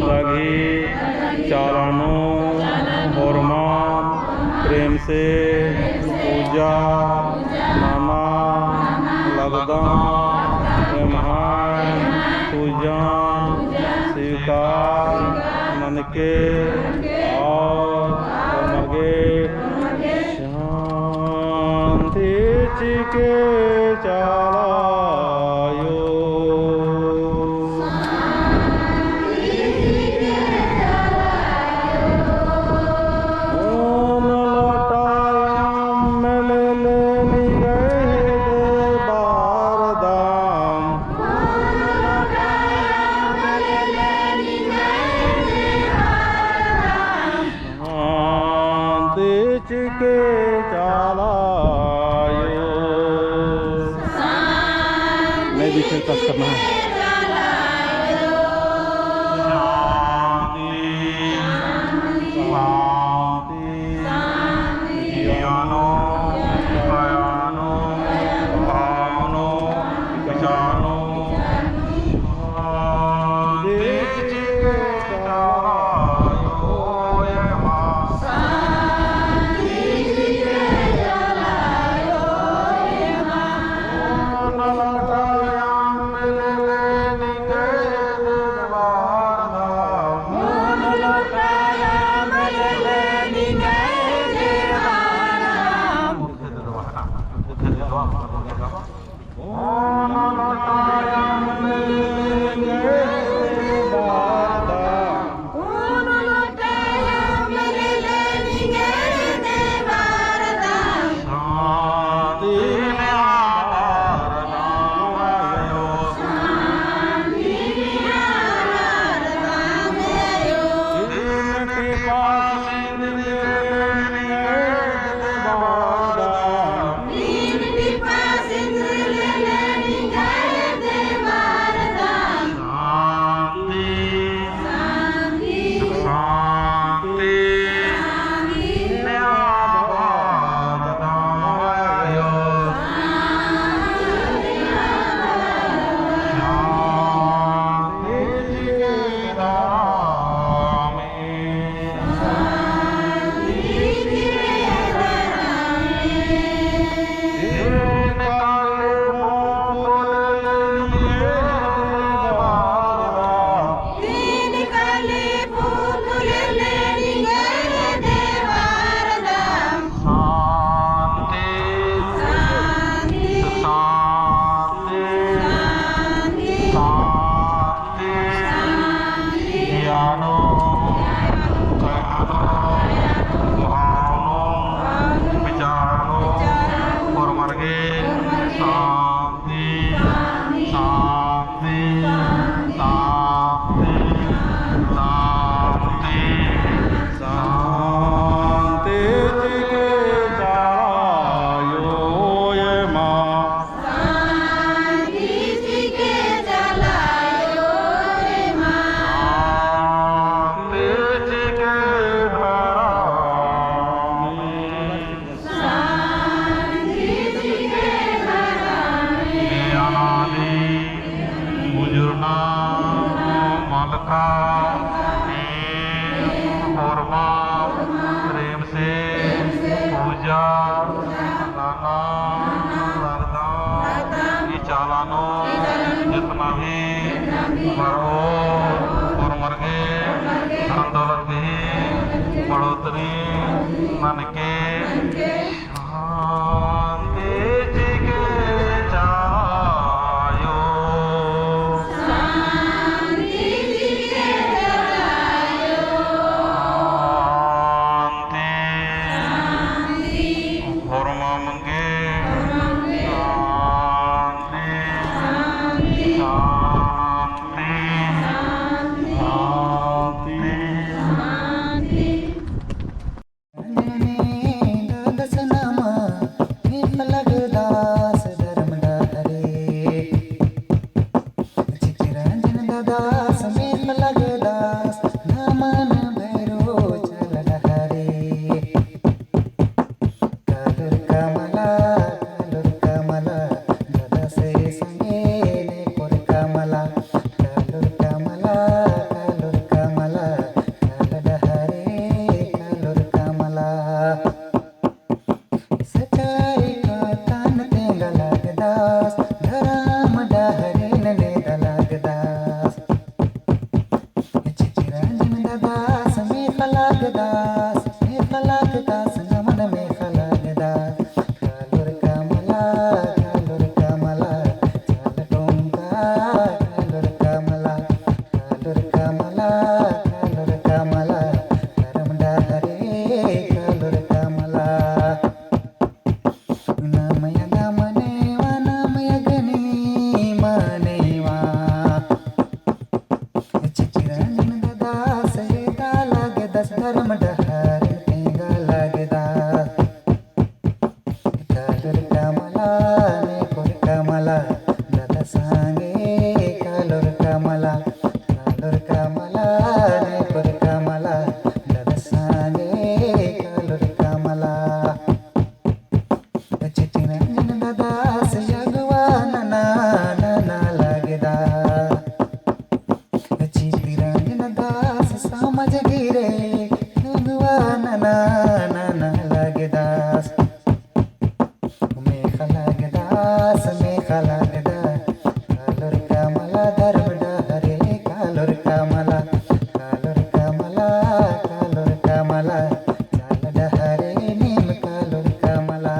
लगी चालानो होरमा प्रेम से पूजा नाना लगदा महान पूजन स्वीकार ननके और मगे शांति चिके चालायो के चालायो मैं भी फिर कस करना है प्रेम से पूजा नाना लगदा चालानो जितना भी मरो और मर गए धन दौलत की बढ़ोतरी मन के शांति जी के चायो Amen. दास में खलाक दास नमन में खलाक दास कालुर कमला चाल टोंका कालुर कमला करमडा हरे कालुर कमला नामया नामया गनी मानेवा चिचिरंजन दास ये लागे दस धर्म डहर पेगा लागे दास कालुर कमला ने कोर कमला दादा सांगे कालुर कमला ने कोर कमला दादा सांगे कालुर कमला चिचिरंजन दास यगवा नना लागदा चितिरंजन दास समझ गिरे यगवा नना लागदास मेघ लागदास कालुर कमला धर्म डहरे कालुर कमला चाल डहरे नीम कालुर कमला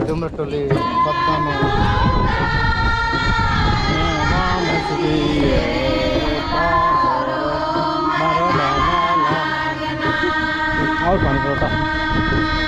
Dumratuli Patano Marana Mala All Pangrota